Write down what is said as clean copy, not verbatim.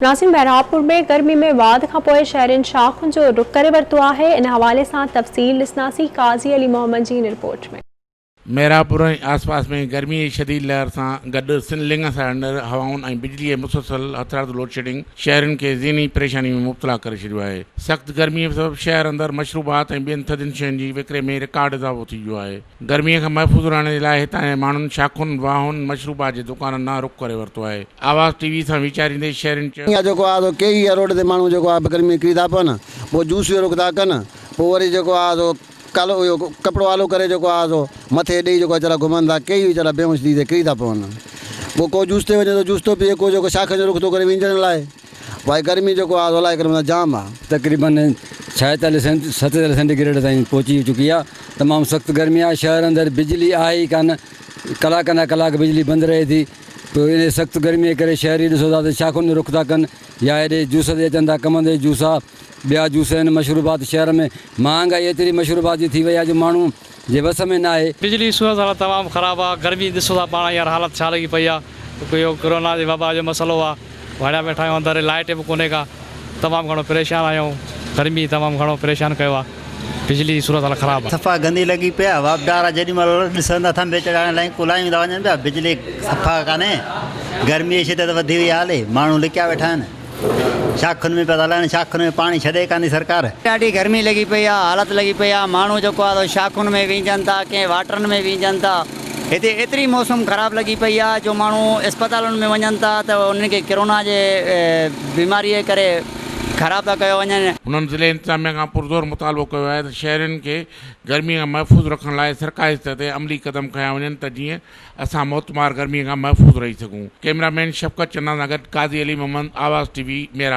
नाज़रीन, बहरामपुर में गर्मी में वाद खां पोइ शहरनि शाखुनि जो रुख करे वरितो आहे। इन हवाले सां तफ़सील ॾिसंदासीं काज़ी अली मोहम्मद जी इन रिपोर्ट में। मेहरापुर ऐं आसपास में गर्मी जी शदीद लहर सां गॾु सिनलिंग सां अंदरि हवाउनि ऐं बिजली मुसलसल हथियार लोड शेडिंग शहरनि खे ज़हनी परेशानी में मुब्तला करे छॾियो आहे। सख़्त गर्मीअ सबबि शहर अंदरि मशरूबात ऐं ॿियनि थधियुनि शयुनि जी विकिरे में रिकॉर्ड इज़ाफ़ो थी वियो आहे। गर्मीअ खां महफ़ूज़ रहण जे लाइ हितां जे माण्हुनि शाखुनि वाहुनि मशरूबात जे दुकाननि ॾांहुं रुख करे वरितो आहे। आवाज़ टीवी सां वीचारींदे शहरनि चयो जेको आहे कई रोड ते माण्हू जेको आहे गर्मी किरी था पवनि, पोइ जूस जो रुख था कनि, पोइ वरी जेको आहे कालो इहो कपिड़ो आलो करे जेको आहे मथे ॾेई जेको वीचारा घुमनि था, कई वीचारा बेहोश थी किरी था पवनि। पोइ को जूस ते वञे तो जूस थो पीए, को जेको शाख जो रुख थो करे विञण लाइ। भाई गर्मी जेको आहे अलाए करे जाम आहे। तक़रीबन 46-47 सेंटीग्रेड ताईं पहुची चुकी आहे। तमामु सख़्तु गर्मी आहे। शहर अंदरि बिजली आहे ई कान, कलाक न कलाक बिजली बंदि रहे थी। तो इन सख़्तु गर्मीअ करे शहरी ॾिसो था त शाखुनि रुख था कनि, या हेॾे जूस ते अचनि था, कमंदे जूस आहे, ॿिया जूस आहिनि। मशरूबात शहर में महांगाई एतिरी मशरूबात जी थी वई आहे जो माण्हू जे बस में न आहे। बिजली सूरत हालत तमामु ख़राबु आहे। गर्मी ॾिसो था पाण यार हालत छा लॻी पई आहे। इहो कोरोना जे वबा जो मसइलो आहे। वड़ा वेठा आहियूं अंदरि, लाइट बि कोन्हे का, तमामु घणो परेशान आहियूं। गर्मी तमामु घणो परेशान कयो आहे। बिजली जी सूरत हालत ख़राबु आहे। सफ़ा गंदी लॻी पिया। वापदार जेॾी महिल ॾिसंदा थंभे चढ़ाइण लाइ कुलायूं था वञनि पिया, बिजली सफ़ा कान्हे। गर्मी जी शिदत वधी वई आहे, हले माण्हू लिकिया वेठा आहिनि। शाखुनि में पिया था हलाइनि, शाखुनि में पाणी छॾे कान्हे सरकार। ॾाढी गर्मी लॻी पई आहे, हालत लॻी पई आहे। माण्हू जेको आहे शाखुनि में विझनि था, कंहिं वाटरनि में विझनि था। हिते एतिरी मौसम ख़राबु लॻी पई आहे जो माण्हू अस्पतालुनि में वञनि था त उन्हनि खे कोरोना जे बीमारीअ करे ख़राबु था कयो वञनि। उन्हनि ज़िले इंतिज़ामिया खां पुरज़ोर मुतालबो कयो आहे त शहरनि खे गर्मीअ खां महफ़ूज़ रखण लाइ सरकारी सतह ते अमली क़दम खयां वञनि त जीअं असां मौतमार गर्मीअ खां महफ़ूज़ रही सघूं। कैमरामैन शफ़क़त चंदा सां गॾु काज़ी अली मोहम्मद, आवाज़ टीवी, मेहरापुर।